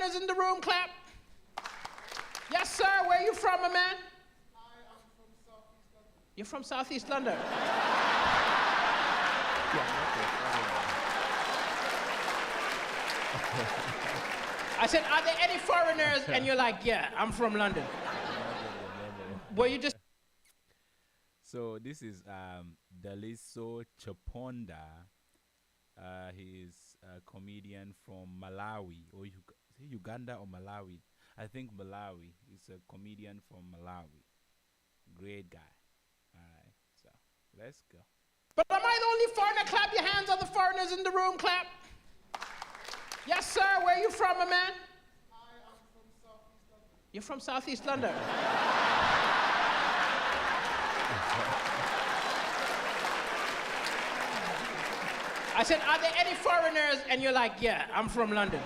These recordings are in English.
foreigners in the room? Clap. Yes, sir. Where are you from, my man? You're from Southeast London. I said, are there any foreigners? And you're like, yeah, I'm from London. Were you just... So this is Daliso Chaponda. He is a comedian from Malawi, or Uganda or Malawi. I think Malawi. He's a comedian from Malawi. Great guy. All right, so let's go. But am I the only foreigner? Clap your hands, other foreigners in the room. Clap. Yes, sir. Where are you from, my man? I'm from Southeast London. You're from Southeast London. I said, are there any foreigners? And you're like, yeah, I'm from London.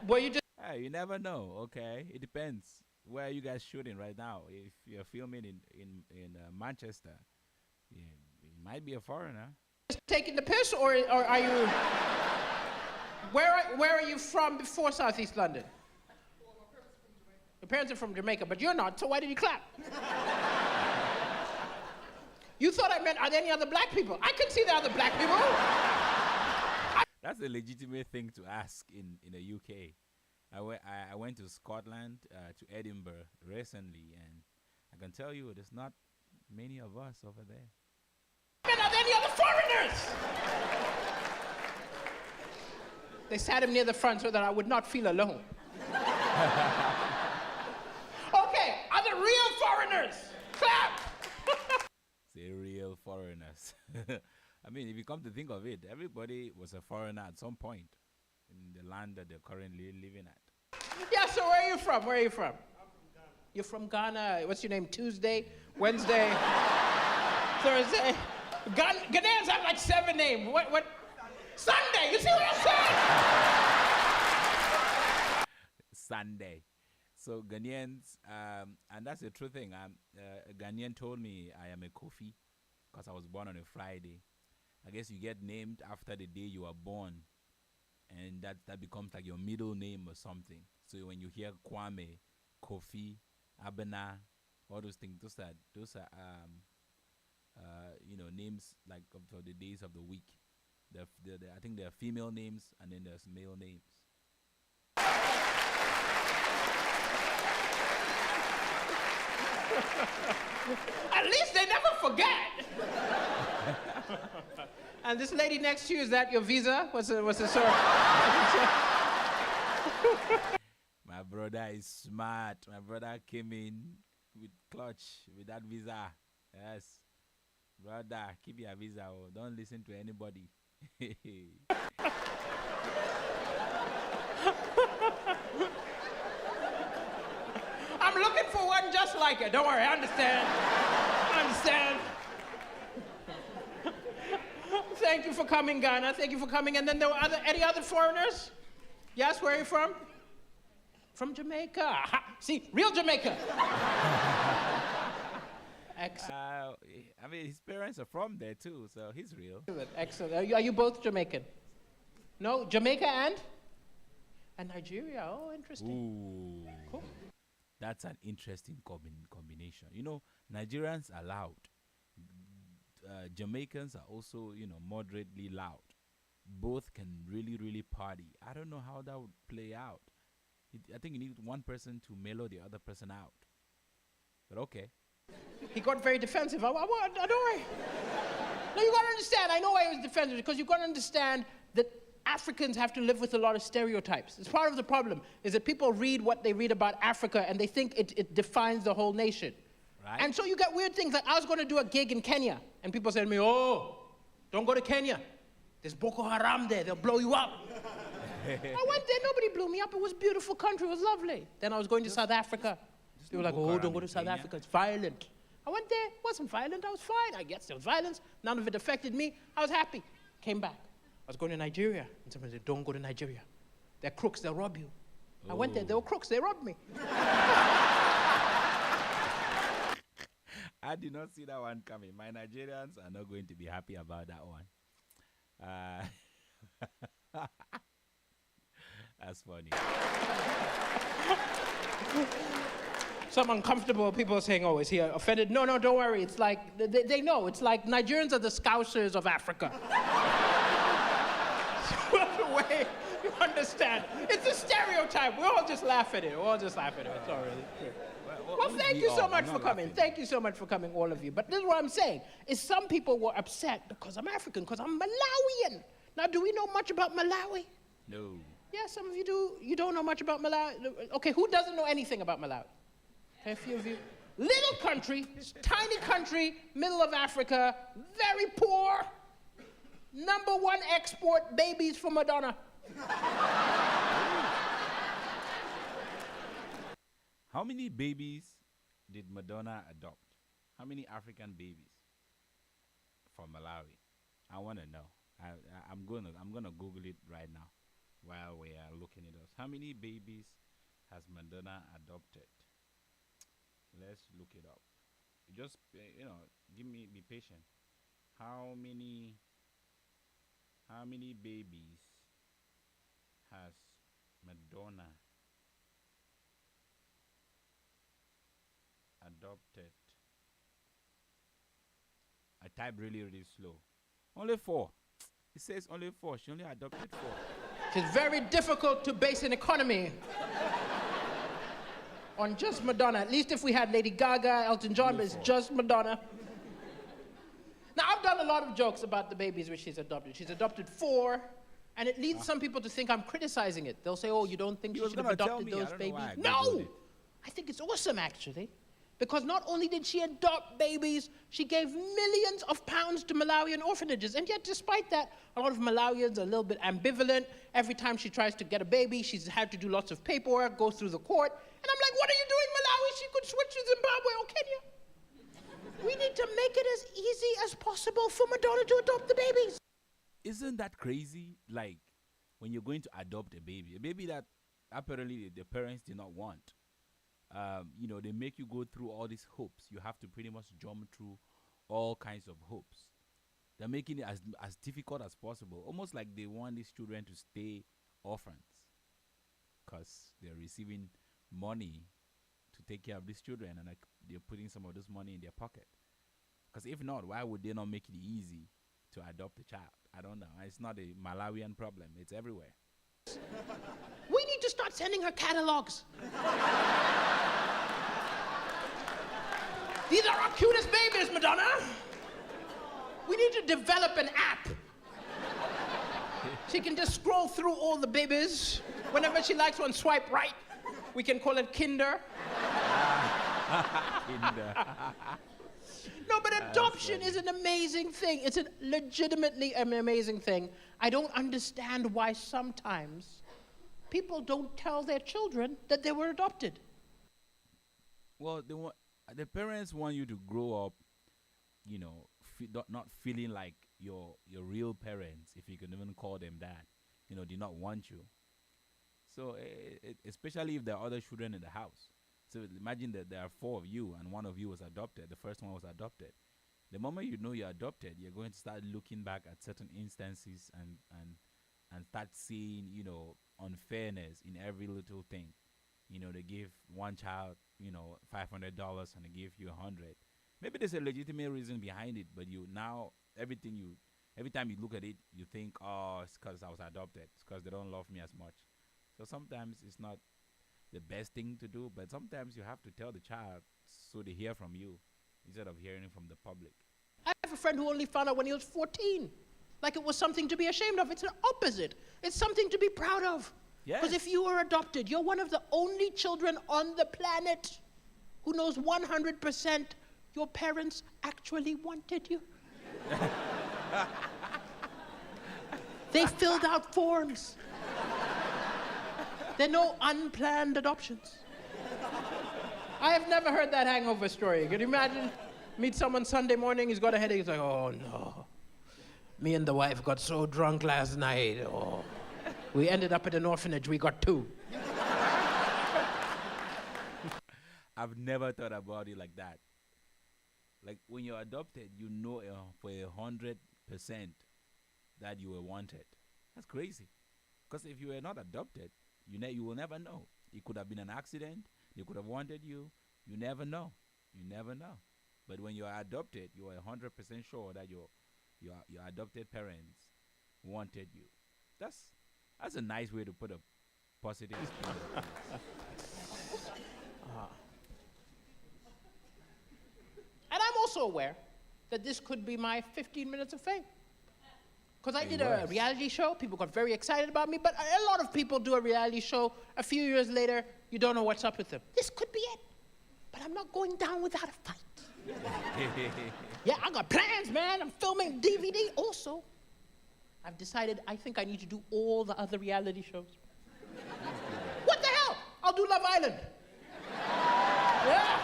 Were you just... Hey, you never know, okay? It depends. Where are you guys shooting right now? If you're filming in Manchester, yeah, you might be a foreigner. taking the piss, or are you... Where are you from before Southeast London? Well, my parents are from Jamaica. Your parents are from Jamaica, but you're not, so why did you clap? You thought I meant, are there any other black people? I can see the other black people. That's a legitimate thing to ask in the UK. I went to Scotland, to Edinburgh recently, and I can tell you there's not many of us over there. And are there any other foreigners? They sat him near the front so that I would not feel alone. Okay, are there real foreigners? Clap! Say real foreigners. I mean, if you come to think of it, everybody was a foreigner at some point in the land that they're currently living at. Yeah, so where are you from? Where are you from? I'm from Ghana. You're from Ghana. What's your name? Tuesday? Wednesday? Thursday? Ghanaians have like 7 names. What? Sunday! You see what I'm saying? Sunday. So Ghanaians, and that's the true thing. A Ghanaian told me I am a Kofi because I was born on a Friday. I guess you get named after the day you were born, and that becomes like your middle name or something. So when you hear Kwame, Kofi, Abena, all those things, those are names like for the days of the week. I think there are female names and then there's male names. At least they never forget. And this lady next to you, is that your visa? What's the sort? My brother is smart. My brother came in with clutch with that visa. Yes. Brother, keep your visa. Oh. Don't listen to anybody. I'm looking for one just like it. Don't worry, I understand. I understand. Thank you for coming, Ghana. Thank you for coming. And then there were any other foreigners? Yes, where are you from? From Jamaica. Ha, see, real Jamaica. Excellent. I mean, his parents are from there too, so he's real. Excellent. Are you both Jamaican? No, Jamaica and Nigeria. Oh, interesting. Ooh. Cool. That's an interesting combination. You know, Nigerians are loud. Jamaicans are also, moderately loud. Both can really, really party. I don't know how that would play out. I think you need one person to mellow the other person out. But okay. He got very defensive. Don't worry. No, you got to understand. I know why he was defensive, because you got to understand that Africans have to live with a lot of stereotypes. It's part of the problem, is that people read what they read about Africa and they think it defines the whole nation. Right. And so you get weird things like, I was going to do a gig in Kenya, and people said to me, oh, don't go to Kenya. There's Boko Haram there. They'll blow you up. I went there. Nobody blew me up. It was a beautiful country. It was lovely. Then I was going to South Africa. They were like, oh, don't go to South Africa. It's violent. I went there. It wasn't violent. I was fine. I guess there was violence. None of it affected me. I was happy. Came back. I was going to Nigeria. And somebody said, don't go to Nigeria. They're crooks. They'll rob you. I went there. They were crooks. They robbed me. I did not see that one coming. My Nigerians are not going to be happy about that one. That's funny. Some uncomfortable people saying, oh, is he offended? No, no, don't worry. It's like, they know. It's like Nigerians are the Scousers of Africa. The way you understand. It's a stereotype. We all just laugh at it. We all just laugh at it. It's all really true. Well, thank you so much for coming. Thank you so much for coming, all of you. But this is what I'm saying, is some people were upset because I'm African, because I'm Malawian. Now, do we know much about Malawi? No. Yeah, some of you do. You don't know much about Malawi? Okay, who doesn't know anything about Malawi? Okay, a few of you. Little country, tiny country, middle of Africa, very poor. Number one export, babies for Madonna. How many babies did Madonna adopt? How many African babies from Malawi? I want to know. I'm gonna Google it right now while we are looking at us. How many babies has Madonna adopted? Let's look it up. Just be patient. How many babies has Madonna adopted? I type really, really slow. Only 4. It says only 4. She only adopted 4. It's very difficult to base an economy on just Madonna. At least if we had Lady Gaga, Elton John, but it's just Madonna. Now, I've done a lot of jokes about the babies which she's adopted. She's adopted 4, and it leads some people to think I'm criticizing it. They'll say, oh, you don't think she should have adopted those babies? No! I think it's awesome, actually. Because not only did she adopt babies, she gave millions of pounds to Malawian orphanages. And yet, despite that, a lot of Malawians are a little bit ambivalent. Every time she tries to get a baby, she's had to do lots of paperwork, go through the court. And I'm like, what are you doing, Malawi? She could switch to Zimbabwe or Kenya. We need to make it as easy as possible for Madonna to adopt the babies. Isn't that crazy? Like, when you're going to adopt a baby that apparently the parents did not want. They make you go through all these hoops. You have to pretty much jump through all kinds of hoops. They're making it as difficult as possible. Almost like they want these children to stay orphans because they're receiving money to take care of these children, and they're putting some of this money in their pocket. Because if not, why would they not make it easy to adopt a child? I don't know. It's not a Malawian problem. It's everywhere. We need to start sending her catalogs. These are our cutest babies, Madonna. We need to develop an app. She can just scroll through all the babies. Whenever she likes one, swipe right. We can call it Kinder. Kinder. No, but adoption is an amazing thing. It's legitimately an amazing thing. I don't understand why sometimes people don't tell their children that they were adopted. Well, the parents want you to grow up, not feeling like your real parents, if you can even call them that, do not want you. So, especially if there are other children in the house. So imagine that there are 4 of you and one of you was adopted. The first one was adopted. The moment you know you're adopted, you're going to start looking back at certain instances and start seeing, unfairness in every little thing. They give one child, $500 and they give you 100. Maybe there's a legitimate reason behind it, but every time you look at it, you think, oh, it's because I was adopted. It's because they don't love me as much. So sometimes it's not the best thing to do, but sometimes you have to tell the child so they hear from you instead of hearing from the public. I have a friend who only found out when he was 14. Like it was something to be ashamed of. It's the opposite. It's something to be proud of. Because if you were adopted, you're one of the only children on the planet who knows 100% your parents actually wanted you. They filled out forms. There are no unplanned adoptions. I have never heard that hangover story. Can you imagine? Meet someone Sunday morning, he's got a headache, he's like, oh no. Me and the wife got so drunk last night. Oh. We ended up at an orphanage, we got 2. I've never thought about it like that. Like when you're adopted, for 100% that you were wanted. That's crazy. Because if you were not adopted, You will never know. It could have been an accident. They could have wanted you. You never know. You never know. But when you are adopted, you are 100% sure that your adopted parents wanted you. That's a nice way to put a positive spin on things. And I'm also aware that this could be my 15 minutes of fame. Because I It did a was. reality show, people got very excited about me, but a lot of people do a reality show, a few years later, you don't know what's up with them. This could be it. But I'm not going down without a fight. Yeah, I got plans, man. I'm filming DVD also. I've decided I think I need to do all the other reality shows. What the hell? I'll do Love Island. Yeah.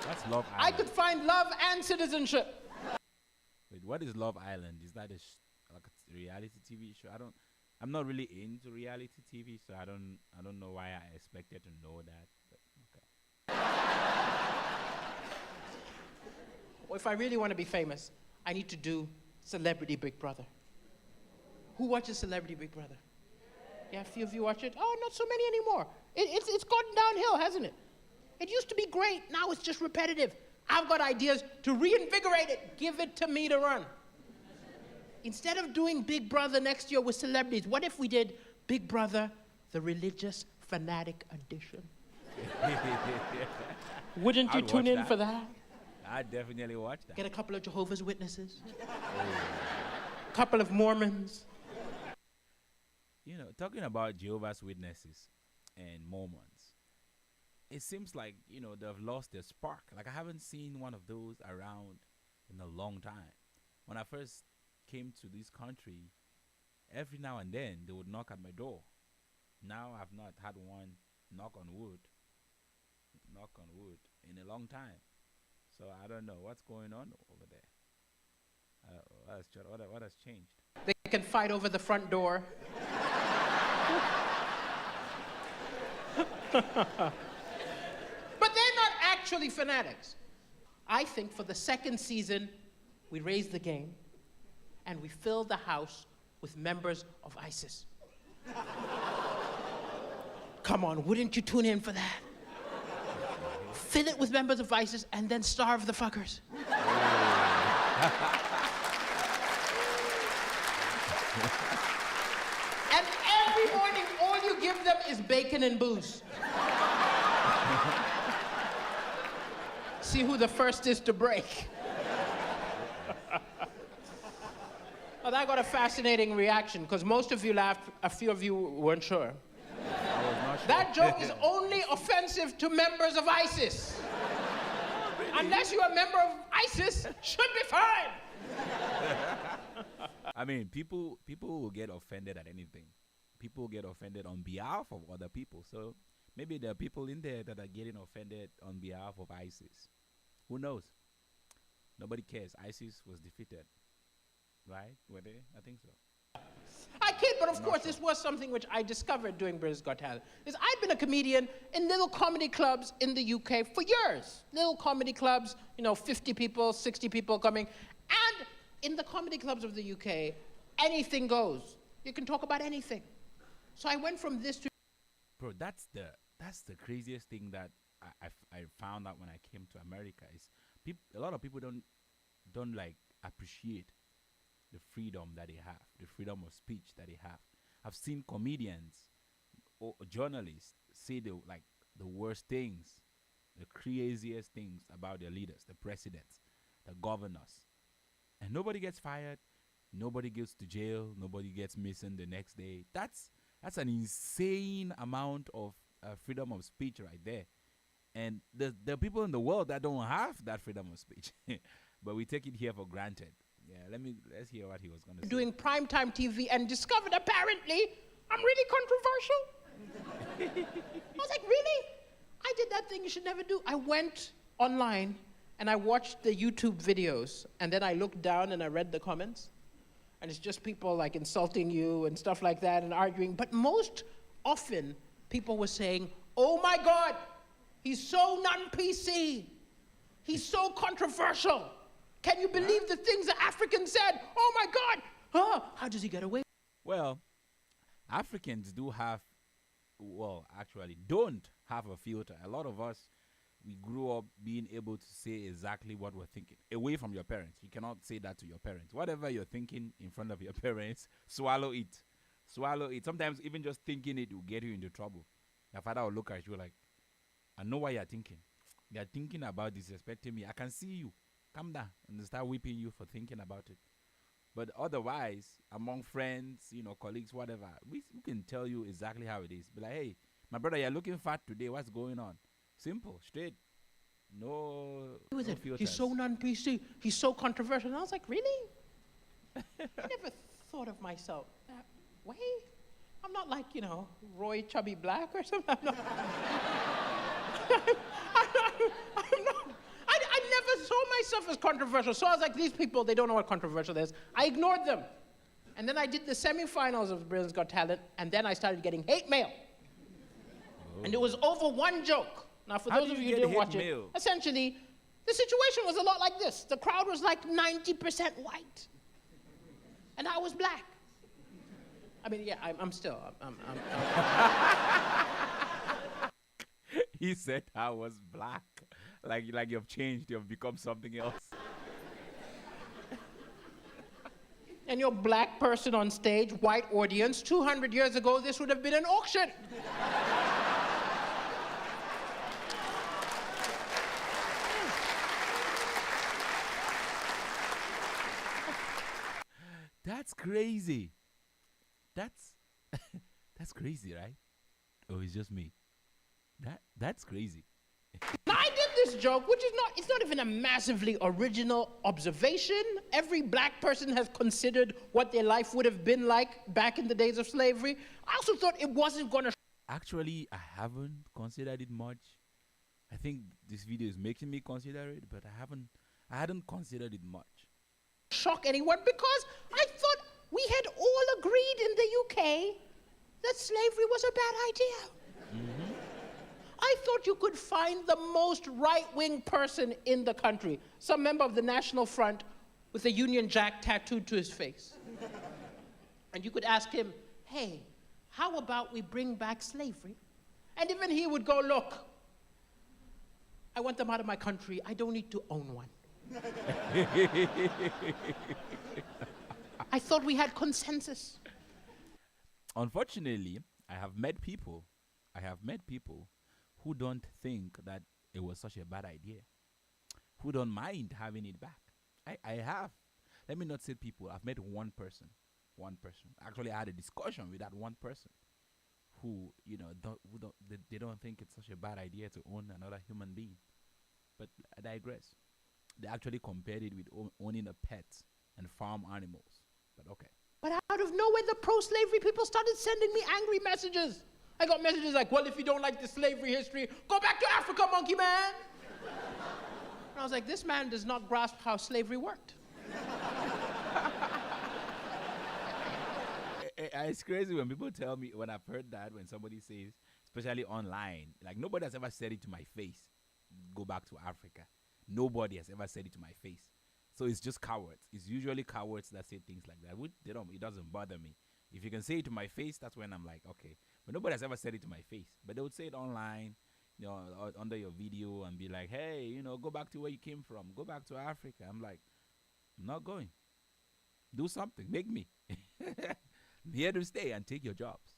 That's Love Island. I could find love and citizenship. Wait, what is Love Island? Is that like a reality TV show? I'm not really into reality TV, so I don't know why I expected to know that. But okay. Or if I really want to be famous, I need to do Celebrity Big Brother. Who watches Celebrity Big Brother? Yeah, a few of you watch it? Oh, not so many anymore. It's gone downhill, hasn't it? It used to be great. Now it's just repetitive. I've got ideas to reinvigorate it. Give it to me to run. Instead of doing Big Brother next year with celebrities, what if we did Big Brother, the religious fanatic edition? Wouldn't you I'd tune watch in that. for that? I definitely watch that. Get a couple of Jehovah's Witnesses, a couple of Mormons. You know, talking about Jehovah's Witnesses and Mormons, it seems like, they've lost their spark. Like, I haven't seen one of those around in a long time. When I first came to this country, every now and then they would knock at my door. Now I've not had one knock on wood in a long time. So I don't know what's going on over there. What has changed? They can fight over the front door. But they're not actually fanatics. I think for the second season, we raise the game and we fill the house with members of ISIS. Come on, wouldn't you tune in for that? Fill it with members of ISIS and then starve the fuckers. And every morning, all you give them is bacon and booze. See who the first is to break. Well, that got a fascinating reaction, because most of you laughed, a few of you weren't sure. I was not sure. That joke is only offensive to members of ISIS. Unless you're a member of ISIS, should be fine. I mean, people will get offended at anything. People get offended on behalf of other people. So maybe there are people in there that are getting offended on behalf of ISIS. Who knows? Nobody cares. ISIS was defeated. Right? Were they? I think so. I kid, but of Not course, sure. this was something which I discovered doing British Got Talent. Is I'd been a comedian in little comedy clubs in the UK for years. Little comedy clubs, 50 people, 60 people coming. And in the comedy clubs of the UK, anything goes. You can talk about anything. So I went from this to... Bro, that's the craziest thing that I found out when I came to America is a lot of people don't like appreciate the freedom that they have, the freedom of speech that they have. I've seen comedians or journalists say the worst things, the craziest things about their leaders, the presidents, the governors, and nobody gets fired, nobody goes to jail, nobody gets missing the next day. That's an insane amount of freedom of speech right there. And there are people in the world that don't have that freedom of speech, but we take it here for granted. Yeah, let's hear what he was going to say. doing primetime TV and discovered apparently I'm really controversial. I was like, really? I did that thing you should never do. I went online and I watched the YouTube videos, and then I looked down and I read the comments, and it's just people like insulting you and stuff like that and arguing. But most often people were saying, oh my God, he's so non-PC. He's so controversial. Can you believe the things the African said? Oh my God! How does he get away? Well, Africans do have well, actually, don't have a filter. A lot of us, we grew up being able to say exactly what we're thinking away from your parents. You cannot say that to your parents. Whatever you're thinking in front of your parents, swallow it. Swallow it. Sometimes even just thinking it will get you into trouble. Your father will look at you like, I know what you're thinking. You're thinking about disrespecting me. I can see you. Calm down. And they start whipping you for thinking about it. But otherwise, among friends, colleagues, whatever, we can tell you exactly how it is. Be like, hey, my brother, you're looking fat today. What's going on? Simple, straight. No, With no it. filters. He's so non-PC. He's so controversial. And I was like, really? I never thought of myself that way. I'm not like, Roy Chubby Black or something. I'm not. I'm not. I never saw myself as controversial. So I was like, these people, they don't know what controversial is. I ignored them. And then I did the semifinals of Britain's Got Talent, and then I started getting hate mail. Oh. And it was over one joke. Now, for those of you who didn't watch it, essentially, the situation was a lot like this. The crowd was like 90% white. And I was black. I mean, yeah, I'm still. He said I was black. Like you've changed, you've become something else. And you're a black person on stage, white audience. 200 years ago, this would have been an auction. That's crazy. That's crazy, right? Oh, it's just me. That's crazy. Now, I did this joke, which is it's not even a massively original observation. Every black person has considered what their life would have been like back in the days of slavery. I also thought it wasn't going to... Actually, I haven't considered it much. I think this video is making me consider it, but I hadn't considered it much. Shock anyone, because I thought we had all agreed in the UK that slavery was a bad idea. Mm-hmm. I thought you could find the most right-wing person in the country, some member of the National Front with a Union Jack tattooed to his face. And you could ask him, hey, how about we bring back slavery? And even he would go, look, I want them out of my country. I don't need to own one. I thought we had consensus. Unfortunately, I have met people who don't think that it was such a bad idea, who don't mind having it back. I have. Let me not say people. I've met one person. Actually, I had a discussion with that one person who, they don't think it's such a bad idea to own another human being. But I digress. They actually compared it with owning a pet and farm animals. But okay. But out of nowhere, the pro-slavery people started sending me angry messages. I got messages like, well, if you don't like the slavery history, go back to Africa, monkey man. And I was like, this man does not grasp how slavery worked. It's crazy when people tell me, when I've heard that, when somebody says, especially online, like nobody has ever said it to my face, go back to Africa. Nobody has ever said it to my face. So it's just cowards. It's usually cowards that say things like that. It doesn't bother me. If you can say it to my face, that's when I'm like, okay. But nobody has ever said it to my face. But they would say it online, or under your video and be like, hey, go back to where you came from. Go back to Africa. I'm like, I'm not going. Do something. Make me. I'm here to stay and take your jobs.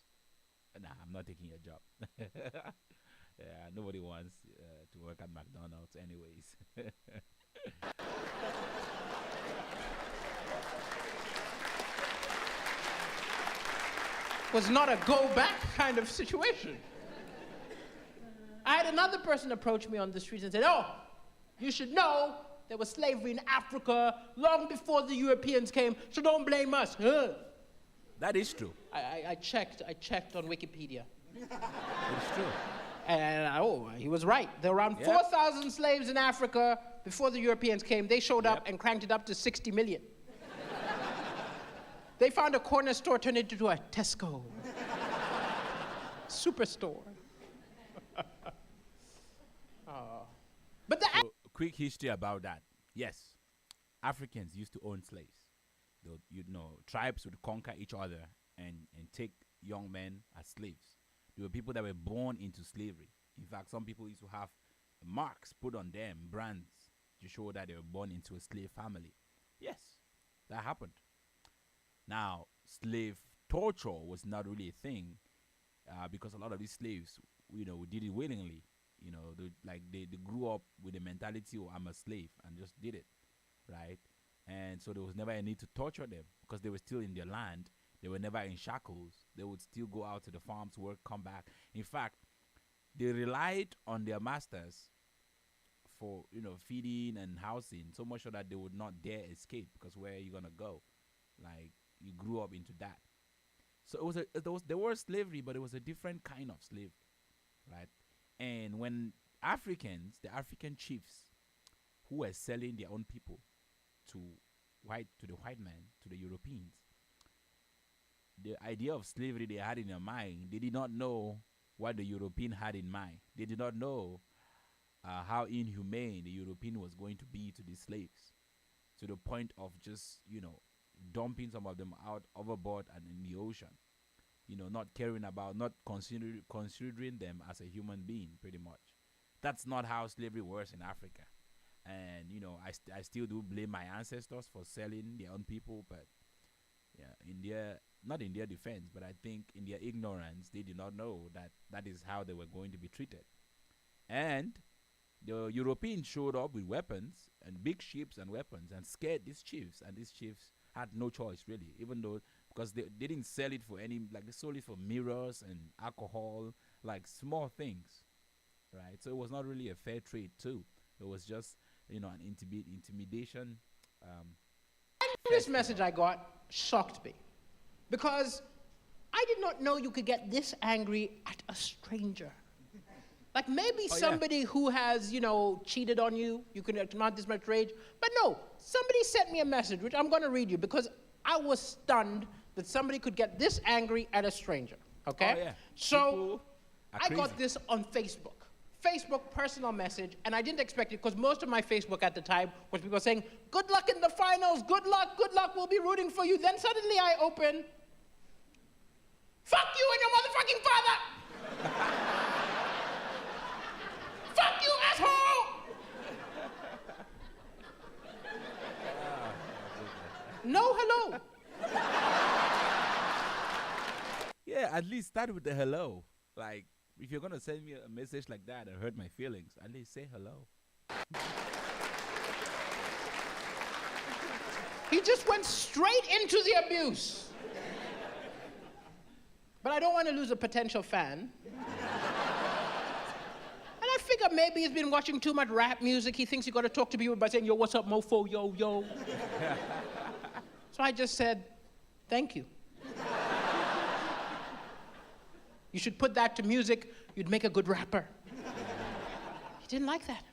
Nah, I'm not taking your job. Yeah, nobody wants to work at McDonald's anyways. Was not a go back kind of situation. I had another person approach me on the streets and said, oh, you should know there was slavery in Africa long before the Europeans came, so don't blame us. Huh? That is true. I checked on Wikipedia. It's true. And he was right. There were around 4,000 slaves in Africa before the Europeans came. They showed up and cranked it up to 60 million. They found a corner store turned into a Tesco. Superstore. But so, quick history about that. Yes, Africans used to own slaves. Tribes would conquer each other and take young men as slaves. There were people that were born into slavery. In fact, some people used to have marks put on them, brands, to show that they were born into a slave family. Yes, that happened. Now, slave torture was not really a thing because a lot of these slaves, did it willingly. They grew up with the mentality, "Oh, I'm a slave," and just did it, right? And so there was never a need to torture them because they were still in their land. They were never in shackles. They would still go out to the farms, work, come back. In fact, they relied on their masters for feeding and housing so much so that they would not dare escape because where are you gonna go? Like you grew up into that. So there was slavery, but it was a different kind of slavery, right? And when the African chiefs who were selling their own people to the white man, to the Europeans, the idea of slavery they had in their mind, they did not know what the European had in mind. They did not know how inhumane the European was going to be to these slaves, to the point of just dumping some of them out overboard and in the ocean. Not caring about, not considering them as a human being, pretty much. That's not how slavery works in Africa. And I still do blame my ancestors for selling their own people, but yeah, not in their defense, but I think in their ignorance, they did not know that that is how they were going to be treated. And the Europeans showed up with weapons and big ships and weapons and scared these chiefs, and these chiefs had no choice really, even though because they didn't sell it for any, like they sold it for mirrors and alcohol, like small things, right? So it was not really a fair trade too. It was just an intimidation. This message I got shocked me because I did not know you could get this angry at a stranger. Like maybe somebody who has, cheated on you, you can command this much rage. But no, somebody sent me a message, which I'm going to read you because I was stunned that somebody could get this angry at a stranger. Okay? Oh, yeah. So I got this on Facebook. Facebook personal message, and I didn't expect it because most of my Facebook at the time was people saying, "Good luck in the finals, good luck, we'll be rooting for you." Then suddenly I open, "Fuck you and your motherfucking father!" "Fuck you, asshole!" No hello. Yeah, at least start with the hello. Like, if you're gonna send me a message like that and hurt my feelings, at least say hello. He just went straight into the abuse. But I don't want to lose a potential fan. And I figure maybe he's been watching too much rap music. He thinks you got to talk to people by saying, "Yo, what's up, mofo, yo, yo." So I just said, "Thank you. You should put that to music. You'd make a good rapper." He didn't like that.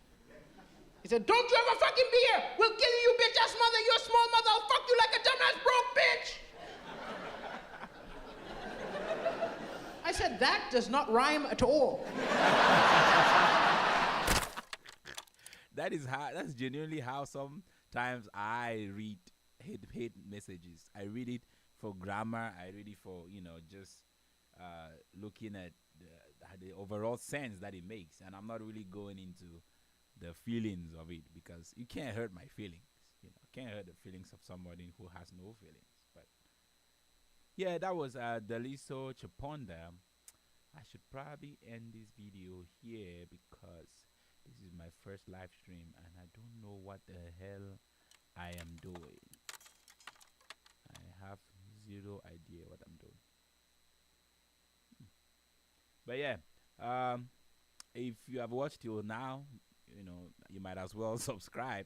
He said, "Don't you ever fucking be here. We'll kill you, bitch ass mother. You're a small mother. I'll fuck you like a dumbass broke bitch." I said, "That does not rhyme at all." That's genuinely how sometimes I read hate messages. I read it for grammar. I read it for just looking at the overall sense that it makes, and I'm not really going into the feelings of it because you can't hurt my feelings. Can't hurt the feelings of somebody who has no feelings. But yeah, that was Daliso Chaponda. I should probably end this video here because this is my first live stream and I don't know what the hell I am doing. I have zero idea what I'm doing. But yeah, if you have watched till now, you might as well subscribe.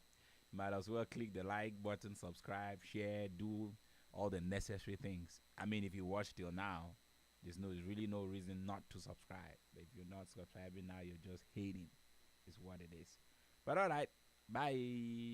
You might as well click the like button, subscribe, share, do all the necessary things. I mean, if you watched till now, there's really no reason not to subscribe. But if you're not subscribing now, you're just hating, is what it is. But all right, bye.